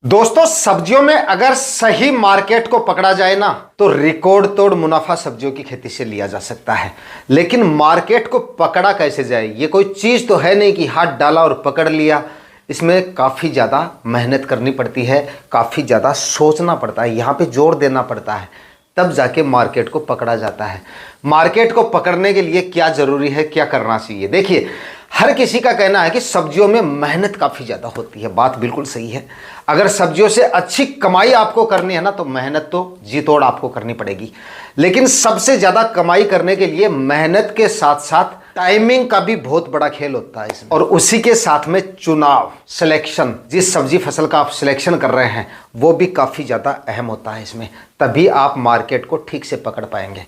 दोस्तों, सब्जियों में अगर सही मार्केट को पकड़ा जाए ना तो रिकॉर्ड तोड़ मुनाफा सब्जियों की खेती से लिया जा सकता है। लेकिन मार्केट को पकड़ा कैसे जाए, ये कोई चीज़ तो है नहीं कि हाथ डाला और पकड़ लिया। इसमें काफ़ी ज़्यादा मेहनत करनी पड़ती है, काफ़ी ज़्यादा सोचना पड़ता है, यहाँ पे जोर देना पड़ता है, तब जाके मार्केट को पकड़ा जाता है। मार्केट को पकड़ने के लिए क्या ज़रूरी है, क्या करना चाहिए। देखिए, हर किसी का कहना है कि सब्जियों में मेहनत काफ़ी ज़्यादा होती है। बात बिल्कुल सही है। अगर सब्जियों से अच्छी कमाई आपको करनी है ना तो मेहनत तो जी तोड़ आपको करनी पड़ेगी। लेकिन सबसे ज़्यादा कमाई करने के लिए मेहनत के साथ साथ टाइमिंग का भी बहुत बड़ा खेल होता है इसमें। और उसी के साथ में चुनाव, सिलेक्शन, जिस सब्जी फसल का आप सिलेक्शन कर रहे हैं वो भी काफ़ी ज़्यादा अहम होता है इसमें। तभी आप मार्केट को ठीक से पकड़ पाएंगे।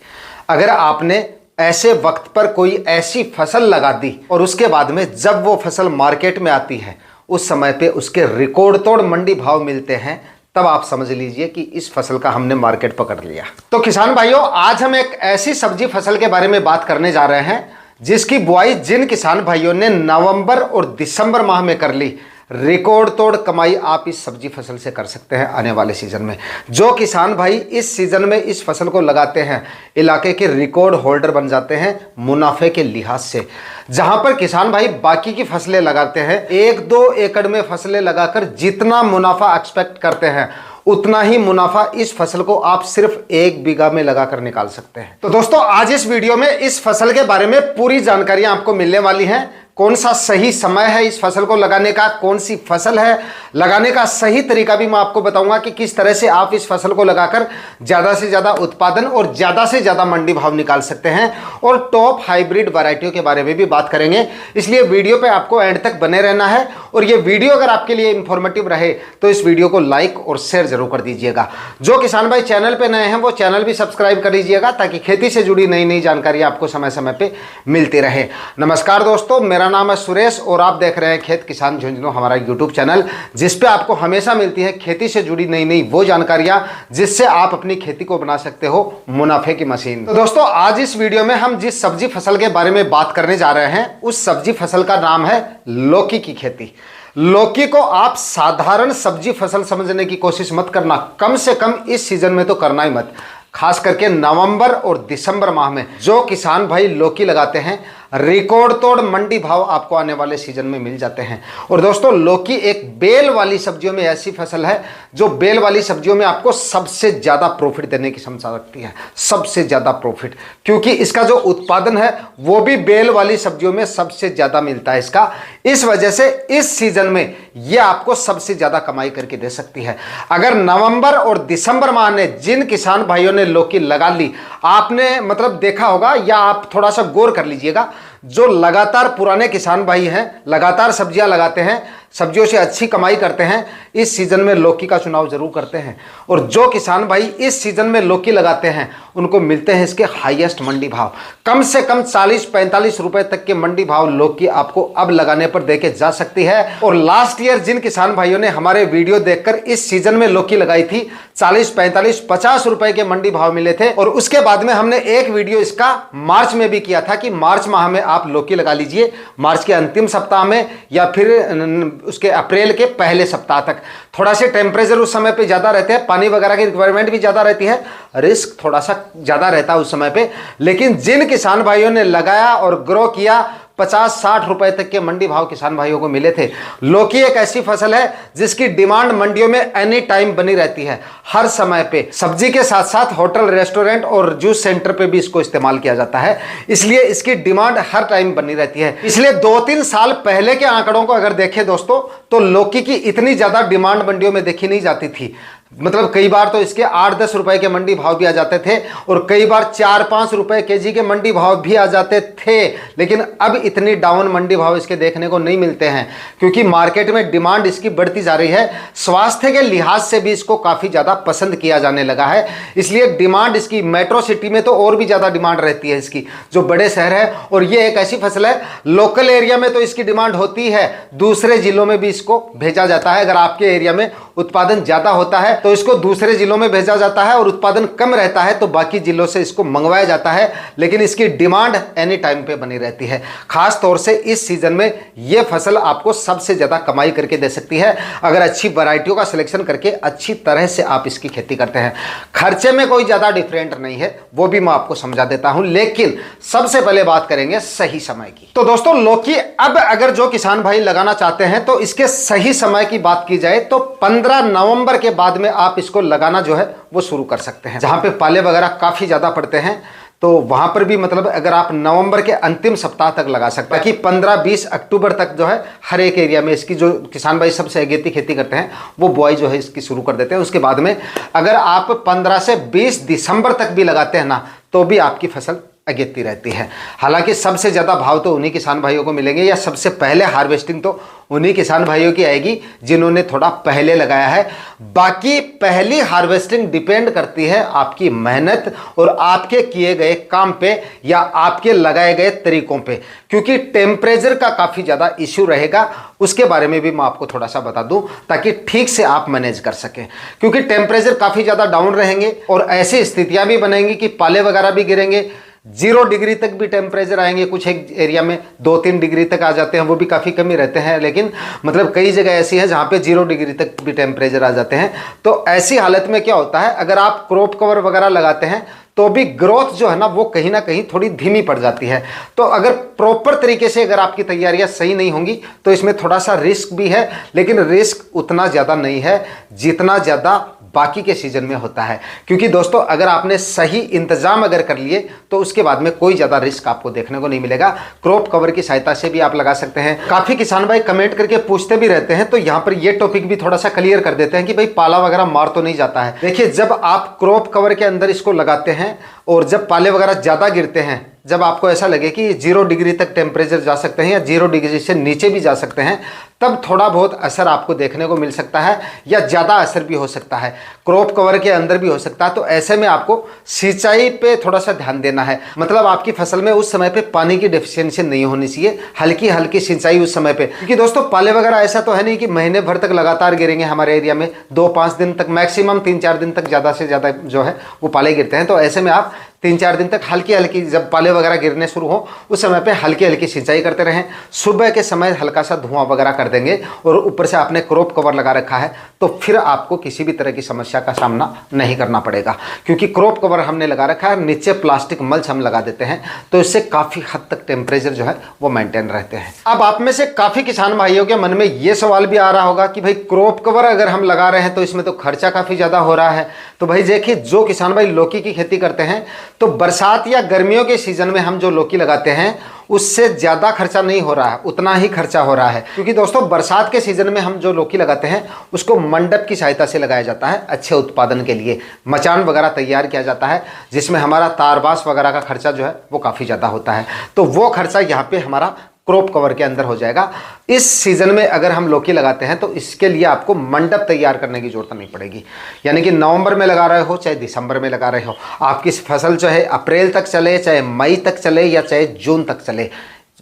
अगर आपने ऐसे वक्त पर कोई ऐसी फसल लगा दी और उसके बाद में जब वो फसल मार्केट में आती है उस समय पे उसके रिकॉर्ड तोड़ मंडी भाव मिलते हैं, तब आप समझ लीजिए कि इस फसल का हमने मार्केट पकड़ लिया। तो किसान भाइयों, आज हम एक ऐसी सब्जी फसल के बारे में बात करने जा रहे हैं जिसकी बुआई जिन किसान भाइयों ने नवंबर और दिसंबर माह में कर ली, रिकॉर्ड तोड़ कमाई आप इस सब्जी फसल से कर सकते हैं आने वाले सीजन में। जो किसान भाई इस सीजन में इस फसल को लगाते हैं इलाके के रिकॉर्ड होल्डर बन जाते हैं मुनाफे के लिहाज से। जहां पर किसान भाई बाकी की फसलें लगाते हैं, 1-2 एकड़ में फसलें लगाकर जितना मुनाफा एक्सपेक्ट करते हैं उतना ही मुनाफा इस फसल को आप सिर्फ 1 बीघा में लगाकर निकाल सकते हैं। तो दोस्तों, आज इस वीडियो में इस फसल के बारे में पूरी जानकारियां आपको मिलने वाली हैं। कौन सा सही समय है इस फसल को लगाने का, कौन सी फसल है, लगाने का सही तरीका भी मैं आपको बताऊंगा कि किस तरह से आप इस फसल को लगाकर ज़्यादा से ज़्यादा उत्पादन और ज़्यादा से ज़्यादा मंडी भाव निकाल सकते हैं। और टॉप हाइब्रिड वैरायटियों के बारे में भी बात करेंगे, इसलिए वीडियो पे आपको एंड तक बने रहना है। और ये वीडियो अगर आपके लिए इंफॉर्मेटिव रहे तो इस वीडियो को लाइक और शेयर जरूर कर दीजिएगा। जो किसान भाई चैनल पर नए हैं वो चैनल भी सब्सक्राइब कर लीजिएगा ताकि खेती से जुड़ी नई नई जानकारी आपको समय समय पर मिलती रहे। नमस्कार दोस्तों, मेरा नाम है सुरेश और आप देख रहे हैं खेत किसान झुंझुनू, हमारा यूट्यूब चैनल, जिस पे आपको हमेशा मिलती है खेती से जुड़ी नई नई वो जानकारियां जिससे आप अपनी खेती को बना सकते हो मुनाफे की मशीन। तो दोस्तों, आज इस वीडियो में हम जिस सब्जी फसल के बारे में बात करने जा रहे हैं उस सब्जी फसल का नाम है लौकी की खेती। लौकी को आप साधारण सब्जी फसल समझने की कोशिश मत करना, कम से कम इस सीजन में तो करना ही मत। खास करके नवंबर और दिसंबर माह में जो किसान भाई लौकी लगाते हैं रिकॉर्ड तोड़ मंडी भाव आपको आने वाले सीजन में मिल जाते हैं। और दोस्तों, लौकी एक बेल वाली सब्जियों में ऐसी फसल है जो बेल वाली सब्जियों में आपको सबसे ज़्यादा प्रॉफिट देने की क्षमता रखती है, सबसे ज़्यादा प्रॉफिट, क्योंकि इसका जो उत्पादन है वो भी बेल वाली सब्जियों में सबसे ज़्यादा मिलता है इसका। इस वजह से इस सीजन में ये आपको सबसे ज़्यादा कमाई करके दे सकती है। अगर नवंबर और दिसंबर माह ने जिन किसान भाइयों ने लौकी लगा ली, आपने मतलब देखा होगा या आप थोड़ा सा गौर कर लीजिएगा, जो लगातार पुराने किसान भाई हैं, लगातार सब्जियां लगाते हैं, सब्जियों से अच्छी कमाई करते हैं, इस सीजन में लौकी का चुनाव जरूर करते हैं। और जो किसान भाई इस सीजन में लौकी लगाते हैं उनको मिलते हैं इसके हाईएस्ट मंडी भाव। कम से कम 40-45 रुपए तक के मंडी भाव लौकी आपको अब लगाने पर देके जा सकती है। और लास्ट ईयर जिन किसान भाइयों ने हमारे वीडियो देखकर इस सीजन में लौकी लगाई थी, 40-45-50 रुपए के मंडी भाव मिले थे। और उसके बाद में हमने एक वीडियो इसका मार्च में भी किया था कि मार्च माह में आप लौकी लगा लीजिए, मार्च के अंतिम सप्ताह में या फिर उसके अप्रैल के पहले सप्ताह तक। थोड़ा से टेम्परेचर उस समय पे ज़्यादा रहते हैं, पानी वगैरह की रिक्वायरमेंट भी ज़्यादा रहती है, रिस्क थोड़ा सा ज़्यादा रहता है उस समय पे। लेकिन जिन किसान भाइयों ने लगाया और ग्रो किया, 50-60 रुपए तक के मंडी भाव किसान भाइयों को मिले थे। लौकी एक ऐसी फसल है जिसकी डिमांड मंडियों में एनी टाइम बनी रहती है, हर समय पे। सब्जी के साथ साथ होटल, रेस्टोरेंट और जूस सेंटर पे भी इसको इस्तेमाल किया जाता है, इसलिए इसकी डिमांड हर टाइम बनी रहती है। इसलिए 2-3 साल पहले के आंकड़ों को अगर देखें दोस्तों तो लौकी की इतनी ज्यादा डिमांड मंडियों में देखी नहीं जाती थी। मतलब कई बार तो इसके 8-10 रुपए के मंडी भाव भी आ जाते थे और कई बार 4-5 रुपए केजी के मंडी भाव भी आ जाते थे। लेकिन अब इतनी डाउन मंडी भाव इसके देखने को नहीं मिलते हैं क्योंकि मार्केट में डिमांड इसकी बढ़ती जा रही है। स्वास्थ्य के लिहाज से भी इसको काफ़ी ज़्यादा पसंद किया जाने लगा है, इसलिए डिमांड इसकी मेट्रो सिटी में तो और भी ज़्यादा डिमांड रहती है इसकी, जो बड़े शहर है। और ये एक ऐसी फसल है, लोकल एरिया में तो इसकी डिमांड होती है, दूसरे जिलों में भी इसको भेजा जाता है। अगर आपके एरिया में उत्पादन ज़्यादा होता है तो इसको दूसरे जिलों में भेजा जाता है, और उत्पादन कम रहता है तो बाकी जिलों से इसको मंगवाया जाता है, लेकिन इसकी डिमांड एनी टाइम पे बनी रहती है। खास तौर से इस सीजन में यह फसल आपको सबसे ज्यादा कमाई करके दे सकती है अगर अच्छी वैरायटियों का सिलेक्शन करके अच्छी तरह से आप इसकी खेती करते हैं। खर्चे में कोई ज्यादा डिफरेंट नहीं है, वो भी मैं आपको समझा देता हूं, लेकिन सबसे पहले बात करेंगे सही समय की। तो दोस्तों लौकी अब अगर जो किसान भाई लगाना चाहते हैं तो इसके सही समय की बात की जाए तो 15 नवंबर के बाद में आप इसको लगाना जो है वो शुरू कर सकते हैं। जहां पे पाले वगैरह काफी ज्यादा पड़ते हैं तो वहां पर भी मतलब अगर आप नवंबर के अंतिम सप्ताह तक लगा सकते हैं कि 15-20 अक्टूबर तक जो है हर एक एरिया में इसकी जो किसान भाई सबसे अगेती खेती करते हैं वो बुआई जो है इसकी शुरू कर देते हैं। उसके बाद में अगर आप 15 से 20 दिसंबर तक भी लगाते हैं ना तो भी आपकी फसल अगेती रहती है। हालांकि सबसे ज़्यादा भाव तो उन्हीं किसान भाइयों को मिलेंगे, या सबसे पहले हार्वेस्टिंग तो उन्हीं किसान भाइयों की आएगी जिन्होंने थोड़ा पहले लगाया है। बाकी पहली हार्वेस्टिंग डिपेंड करती है आपकी मेहनत और आपके किए गए काम पे या आपके लगाए गए तरीकों पे, क्योंकि टेम्परेचर का काफ़ी ज़्यादा इश्यू रहेगा। उसके बारे में भी मैं आपको थोड़ा सा बता दूं ताकि ठीक से आप मैनेज कर सकें, क्योंकि टेम्परेचर काफ़ी ज़्यादा डाउन रहेंगे और ऐसी स्थितियाँ भी बनेंगी कि पाले वगैरह भी गिरेंगे, 0 डिग्री तक भी टेम्परेचर आएंगे। कुछ एक एरिया में 2-3 डिग्री तक आ जाते हैं, वो भी काफ़ी कम ही रहते हैं, लेकिन मतलब कई जगह ऐसी है जहाँ पे 0 डिग्री तक भी टेम्परेचर आ जाते हैं। तो ऐसी हालत में क्या होता है, अगर आप क्रॉप कवर वगैरह लगाते हैं तो भी ग्रोथ जो है ना वो कहीं ना कहीं थोड़ी धीमी पड़ जाती है। तो अगर प्रॉपर तरीके से अगर आपकी तैयारियां सही नहीं होंगी तो इसमें थोड़ा सा रिस्क भी है, लेकिन रिस्क उतना ज़्यादा नहीं है जितना ज़्यादा बाकी के सीजन में होता है। क्योंकि दोस्तों अगर आपने सही इंतजाम अगर कर लिए तो उसके बाद में कोई ज़्यादा रिस्क आपको देखने को नहीं मिलेगा। क्रॉप कवर की सहायता से भी आप लगा सकते हैं। काफ़ी किसान भाई कमेंट करके पूछते भी रहते हैं, तो यहाँ पर ये टॉपिक भी थोड़ा सा क्लियर कर देते हैं कि भाई पाला वगैरह मार तो नहीं जाता है। देखिए, जब आप क्रॉप कवर के अंदर इसको लगाते हैं और जब पाले वगैरह ज़्यादा गिरते हैं, जब आपको ऐसा लगे कि 0 डिग्री तक टेम्परेचर जा सकते हैं या 0 डिग्री से नीचे भी जा सकते हैं, तब थोड़ा बहुत असर आपको देखने को मिल सकता है या ज़्यादा असर भी हो सकता है, क्रॉप कवर के अंदर भी हो सकता है। तो ऐसे में आपको सिंचाई पे थोड़ा सा ध्यान देना है। मतलब आपकी फसल में उस समय पे पानी की डेफिशिएंसी नहीं होनी चाहिए, हल्की हल्की सिंचाई उस समय पे। क्योंकि दोस्तों पाले वगैरह ऐसा तो है नहीं कि महीने भर तक लगातार गिरेंगे। हमारे एरिया में 2-5 दिन तक, मैक्सिमम 3-4 दिन तक ज़्यादा से ज़्यादा जो है वो पाले गिरते हैं। तो ऐसे में आप 3-4 दिन तक हल्की हल्की, जब पाले वगैरह गिरने शुरू हो उस समय पे हल्की हल्की सिंचाई करते रहें। सुबह के समय हल्का सा धुआं वगैरह कर देंगे और ऊपर से आपने क्रॉप कवर लगा रखा है तो फिर आपको किसी भी तरह की समस्या का सामना नहीं करना पड़ेगा। क्योंकि क्रॉप कवर हमने लगा रखा है, नीचे प्लास्टिक मल्च हम लगा देते हैं, तो इससे काफ़ी हद तक टेम्परेचर जो है वो मेंटेन रहते हैं। अब आप में से काफ़ी किसान भाइयों के मन में ये सवाल भी आ रहा होगा कि भाई क्रॉप कवर अगर हम लगा रहे हैं तो इसमें तो खर्चा काफ़ी ज़्यादा हो रहा है। तो भाई देखिए, जो किसान भाई लौकी की खेती करते हैं तो बरसात या गर्मियों के सीजन में हम जो लौकी लगाते हैं उससे ज़्यादा खर्चा नहीं हो रहा है, उतना ही खर्चा हो रहा है। क्योंकि दोस्तों बरसात के सीजन में हम जो लौकी लगाते हैं उसको मंडप की सहायता से लगाया जाता है। अच्छे उत्पादन के लिए मचान वगैरह तैयार किया जाता है, जिसमें हमारा तारबास वगैरह का खर्चा जो है वो काफ़ी ज़्यादा होता है। तो वो खर्चा यहाँ पे हमारा क्रॉप कवर के अंदर हो जाएगा। इस सीजन में अगर हम लौकी लगाते हैं तो इसके लिए आपको मंडप तैयार करने की जरूरत नहीं पड़ेगी। यानी कि नवंबर में लगा रहे हो चाहे दिसंबर में लगा रहे हो, आपकी फसल चाहे अप्रैल तक चले, चाहे मई तक चले या चाहे जून तक चले।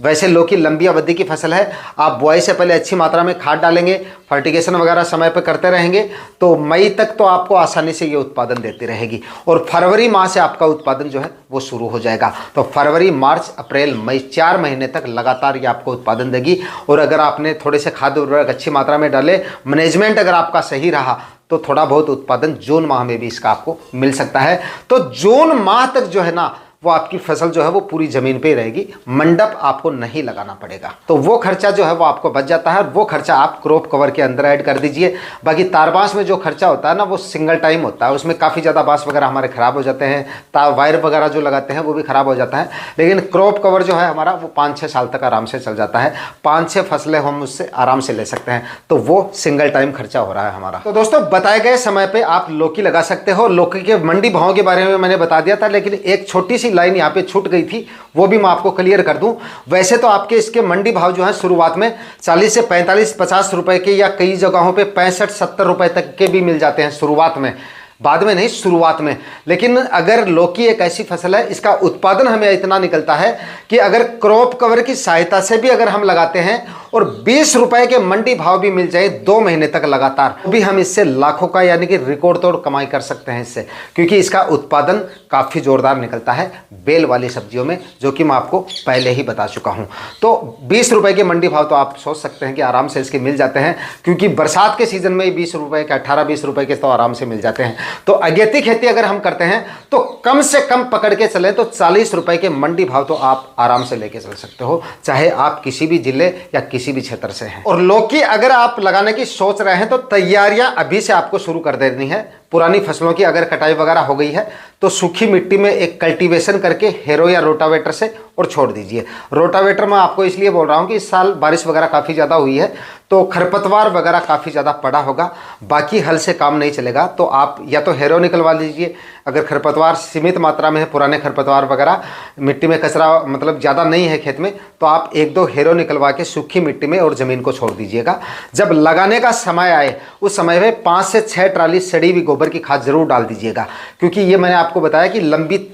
वैसे लौकी लंबी अवधि की फसल है, आप बुआई से पहले अच्छी मात्रा में खाद डालेंगे, फर्टिगेशन वगैरह समय पर करते रहेंगे तो मई तक तो आपको आसानी से ये उत्पादन देती रहेगी। और फरवरी माह से आपका उत्पादन जो है वो शुरू हो जाएगा। तो फरवरी, मार्च, अप्रैल, मई 4 महीने तक लगातार ये आपको उत्पादन देगी। और अगर आपने थोड़े से खाद उर्वरक अच्छी मात्रा में डाले, मैनेजमेंट अगर आपका सही रहा तो थोड़ा बहुत उत्पादन जून माह में भी इसका आपको मिल सकता है। तो जून माह तक जो है ना वो आपकी फसल जो है वो पूरी जमीन पे ही रहेगी, मंडप आपको नहीं लगाना पड़ेगा। तो वो खर्चा जो है वो आपको बच जाता है, वो खर्चा आप क्रॉप कवर के अंदर ऐड कर दीजिए। बाकी तारबांस में जो खर्चा होता है ना वो सिंगल टाइम होता है, उसमें काफ़ी ज़्यादा बांस वगैरह हमारे ख़राब हो जाते हैं, वायर वगैरह जो लगाते हैं वो भी ख़राब हो जाता है। लेकिन क्रॉप कवर जो है हमारा वो 5-6 साल तक आराम से चल जाता है, 5-6 फसलें हम उससे आराम से ले सकते हैं। तो वो सिंगल टाइम खर्चा हो रहा है हमारा। तो दोस्तों बताए गए समय पर आप लौकी लगा सकते हो। लौकी के मंडी भाव के बारे में मैंने बता दिया था, लेकिन एक छोटी सी लाइन यहाँ पे छूट गई थी, वो भी मैं आपको क्लियर कर दूं। वैसे तो आपके इसके मंडी भाव जो है शुरुआत में 40 से 45-50 रुपए के, या कई जगहों पे 65-70 रुपए तक के भी मिल जाते हैं शुरुआत में, बाद में नहीं, शुरुआत में। लेकिन अगर लौकी एक ऐसी फसल है, इसका उत्पादन हमें इतना निकलता है कि अगर क्रॉप कवर की सहायता से भी अगर हम लगाते हैं और 20 रुपए के मंडी भाव भी मिल जाए 2 महीने तक लगातार, तो भी हम इससे लाखों का यानी कि रिकॉर्ड तोड़ कमाई कर सकते हैं इससे, क्योंकि इसका उत्पादन काफ़ी जोरदार निकलता है बेल वाली सब्जियों में, जो कि मैं आपको पहले ही बता चुका हूं। तो 20 रुपए के मंडी भाव तो आप सोच सकते हैं कि आराम से इसके मिल जाते हैं, क्योंकि बरसात के सीजन में 20 रुपए के 18-20 रुपए के तो आराम से मिल जाते हैं। तो अगेती खेती अगर हम करते हैं तो कम से कम पकड़ के चलें तो 40 रुपए के मंडी भाव तो आप आराम से लेके चल सकते हो, चाहे आप किसी भी जिले या किसी भी क्षेत्र से हैं। और लौकी अगर आप लगाने की सोच रहे हैं तो तैयारियां अभी से आपको शुरू कर देनी है। पुरानी फसलों की अगर कटाई वगैरह हो गई है तो सूखी मिट्टी में एक कल्टीवेशन करके हेरो या रोटावेटर से और छोड़ दीजिए। रोटावेटर मैं आपको इसलिए बोल रहा हूं कि इस साल बारिश वगैरह काफ़ी ज़्यादा हुई है तो खरपतवार वगैरह काफ़ी ज़्यादा पड़ा होगा, बाकी हल से काम नहीं चलेगा। तो आप या तो हेरो निकलवा लीजिए, अगर खरपतवार सीमित मात्रा में है, पुराने खरपतवार वगैरह, मिट्टी में कचरा मतलब ज़्यादा नहीं है खेत में, तो आप 1-2 हेरो निकलवा के सूखी मिट्टी में और ज़मीन को छोड़ दीजिएगा। जब लगाने का समय आए उस समय में 5 से 6 ट्राली सड़ी हुई गोबर की खाद जरूर डाल दीजिएगा, क्योंकि ये मैंने आपको बताया कि लंबी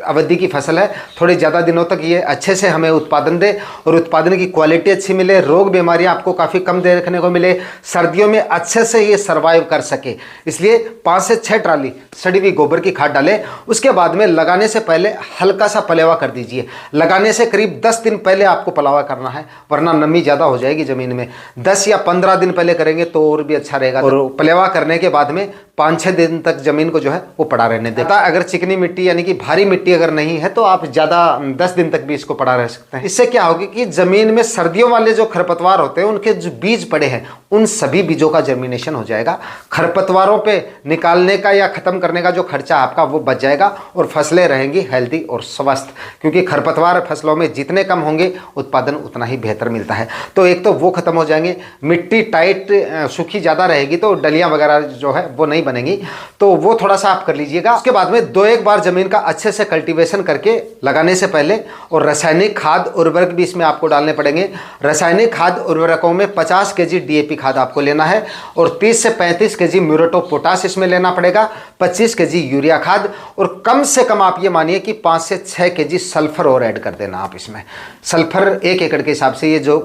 अवधि की फसल है, थोड़े ज़्यादा दिनों तक ये अच्छे से हमें उत्पादन दे और उत्पादन की क्वालिटी अच्छी मिले, रोग बीमारियां आपको काफ़ी कम देखने को मिले, सर्दियों में अच्छे से ये सर्वाइव कर सके। इसलिए 5 से 6 ट्राली सड़ी हुई गोबर की खाद डालें। उसके बाद में लगाने से पहले हल्का सा पलेवा कर दीजिए। लगाने से करीब 10 दिन पहले आपको पलावा करना है, वरना नमी ज़्यादा हो जाएगी ज़मीन में। 10 या 15 दिन पहले करेंगे तो और भी अच्छा रहेगा। और पलेवा करने के बाद में 5-6 दिन तक ज़मीन को जो है वो पड़ा रहने देता। अगर चिकनी मिट्टी यानी कि भारी मिट्टी अगर नहीं है तो आप ज़्यादा 10 दिन तक भी इसको पड़ा रह सकते हैं। इससे क्या होगी कि ज़मीन में सर्दियों वाले जो खरपतवार होते हैं उनके जो बीज पड़े हैं उन सभी बीजों का जर्मिनेशन हो जाएगा। खरपतवारों पे निकालने का या ख़त्म करने का जो खर्चा आपका वो बच जाएगा और फसलें रहेंगी हेल्दी और स्वस्थ, क्योंकि खरपतवार फसलों में जितने कम होंगे उत्पादन उतना ही बेहतर मिलता है। तो एक तो वो खत्म हो जाएंगे, मिट्टी टाइट सूखी ज़्यादा रहेगी तो डलियाँ वगैरह जो है वो नहीं बनेंगी, तो वो थोड़ा सा आप कर लीजिएगा। उसके बाद में 2-1 बार ज़मीन का अच्छे से कल्टीवेशन करके लगाने से पहले, और रासायनिक खाद उर्वरक भी इसमें आपको डालने पड़ेंगे। रासायनिक खाद उर्वरकों में 50 केजी डीएपी खाद आपको लेना है और 30 से 35 केजी म्यूरेट ऑफ पोटाश इसमें लेना पड़ेगा, 25 केजी यूरिया खाद, और कम से कम आप ये मानिए कि 5 से 6 केजी सल्फर और ऐड कर देना आप इसमें। सल्फर 1 एकड़ के हिसाब से, ये जो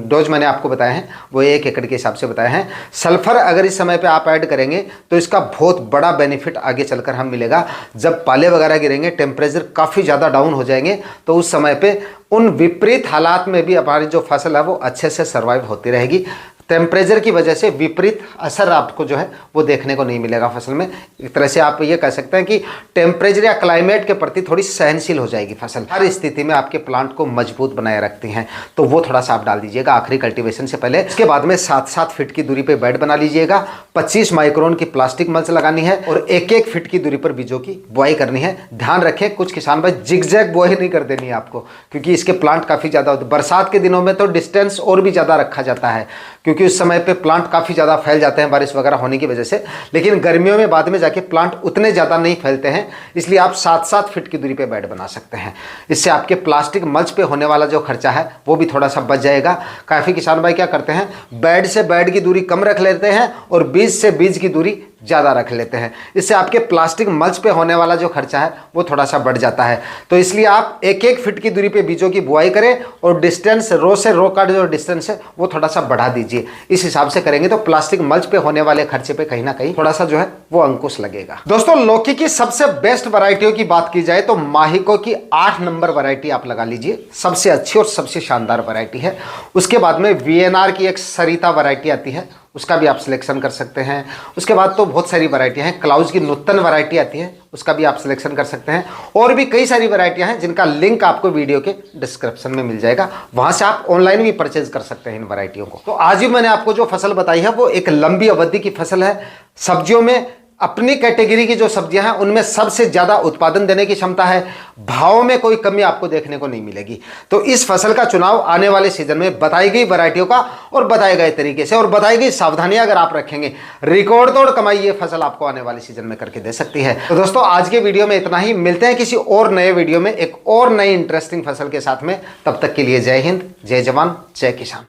डोज मैंने आपको बताए हैं वो 1 एकड़ के हिसाब से बताए हैं। सल्फर अगर इस समय पे आप ऐड करेंगे तो इसका बहुत बड़ा बेनिफिट आगे चलकर हम मिलेगा। जब पाले वगैरह गिरेंगे, टेम्परेचर काफ़ी ज़्यादा डाउन हो जाएंगे, तो उस समय पे उन विपरीत हालात में भी हमारी जो फसल है वो अच्छे से सर्वाइव होती रहेगी। टेम्परेचर की वजह से विपरीत असर आपको जो है वो देखने को नहीं मिलेगा फसल में। एक तरह से आप ये कह सकते हैं कि टेम्परेचर या क्लाइमेट के प्रति थोड़ी सहनशील हो जाएगी फसल। हर स्थिति में आपके प्लांट को मजबूत बनाए रखती हैं, तो वो थोड़ा सा आप डाल दीजिएगा आखिरी कल्टीवेशन से पहले। इसके बाद में 7-7 फीट की दूरी पर बेड बना लीजिएगा, 25 माइक्रोन की प्लास्टिक मल्च लगानी है और 1-1 फीट की दूरी पर बीजों की बुआई करनी है। ध्यान रखें कुछ किसान भाई जिगजैग बुआई नहीं कर देनी है आपको, क्योंकि इसके प्लांट काफ़ी ज़्यादा होते हैं। बरसात के दिनों में तो डिस्टेंस और भी ज़्यादा रखा जाता है, क्योंकि उस समय पे प्लांट काफ़ी ज़्यादा फैल जाते हैं बारिश वगैरह होने की वजह से। लेकिन गर्मियों में बाद में जाके प्लांट उतने ज़्यादा नहीं फैलते हैं, इसलिए आप 7-7 फीट की दूरी पे बेड बना सकते हैं। इससे आपके प्लास्टिक मल्च पे होने वाला जो खर्चा है वो भी थोड़ा सा बच जाएगा। काफ़ी किसान भाई क्या करते हैं, बेड से बेड की दूरी कम रख लेते हैं और बीज से बीज की दूरी ज़्यादा रख लेते हैं। इससे आपके प्लास्टिक मल्च पे होने वाला जो खर्चा है वो थोड़ा सा बढ़ जाता है। तो इसलिए आप 1-1 फीट की दूरी पे बीजों की बुआई करें और डिस्टेंस रो से रो का जो डिस्टेंस है वो थोड़ा सा बढ़ा दीजिए। इस हिसाब से करेंगे तो प्लास्टिक मल्च पे होने वाले खर्चे पे कहीं ना कहीं थोड़ा सा जो है वो अंकुश लगेगा। दोस्तों लौकी की सबसे बेस्ट वैरायटियों की बात की जाए तो माहिको की 8 नंबर वैरायटी आप लगा लीजिए, सबसे अच्छी और सबसे शानदार वैरायटी है। उसके बाद में वीएनआर की एक सरिता वैरायटी आती है, उसका भी आप सिलेक्शन कर सकते हैं। उसके बाद तो बहुत सारी वैरायटियां हैं। क्लाउज की नूतन वैरायटी आती है, उसका भी आप सिलेक्शन कर सकते हैं। और भी कई सारी वैरायटियां हैं जिनका लिंक आपको वीडियो के डिस्क्रिप्शन में मिल जाएगा, वहां से आप ऑनलाइन भी परचेज कर सकते हैं इन वैरायटियों को। तो आज भी मैंने आपको जो फसल बताई है वो एक लंबी अवधि की फसल है। सब्जियों में अपनी कैटेगरी की जो सब्जियां हैं उनमें सबसे ज़्यादा उत्पादन देने की क्षमता है, भाव में कोई कमी आपको देखने को नहीं मिलेगी। तो इस फसल का चुनाव आने वाले सीजन में बताई गई वैरायटियों का और बताए गए तरीके से और बताई गई सावधानियां अगर आप रखेंगे, रिकॉर्ड तोड़ कमाई ये फसल आपको आने वाले सीजन में करके दे सकती है। तो दोस्तों आज के वीडियो में इतना ही, मिलते हैं किसी और नए वीडियो में एक और नई इंटरेस्टिंग फसल के साथ में। तब तक के लिए जय हिंद, जय जवान, जय किसान।